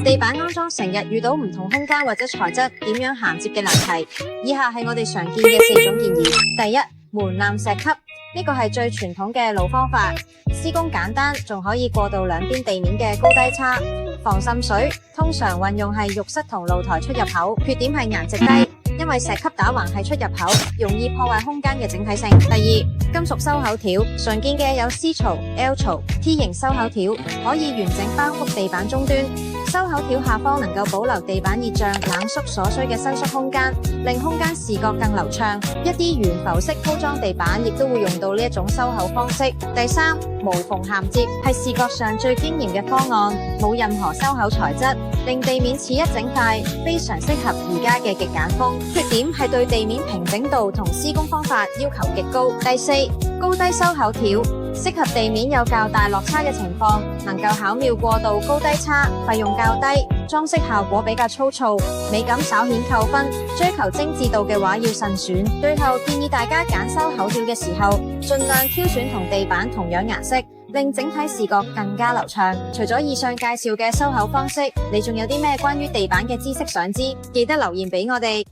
地板安裝成日遇到唔同空間或者材質點樣銜接嘅難題，以下係我哋常見嘅4種建議。第一，門檻石級，呢個係最傳統嘅老方法，施工簡單，仲可以過渡兩邊地面嘅高低差，防滲水。通常運用係浴室同露台出入口，缺點係顏值低，因為石級打橫係出入口，容易破壞空間嘅整體性。第二，金屬收口條，常見嘅有 C 槽、L 槽、T 型收口條，可以完整包覆地板終端。收口條下方能夠保留地板熱脹冷縮所需嘅伸縮空間，令空間視覺更流暢。一啲懸浮式鋪裝地板亦都會用到呢一種收口方式。第三，無縫銜接係視覺上最經驗嘅方案，冇任何收口材質，令地面似一整塊，非常適合而家嘅極簡風。缺點係對地面平整度同施工方法要求極高。第四，高低收口條，適合地面有較大落差嘅情況，能夠巧妙過渡高低差，費用較低，裝飾效果比較粗糙，美感稍顯扣分。追求精緻度嘅話要慎選。最後建議大家揀收口條嘅時候，盡量挑選同地板同樣顏色，令整體視覺更加流暢。除咗以上介紹嘅收口方式，你仲有啲咩關於地板嘅知識想知？記得留言俾我哋。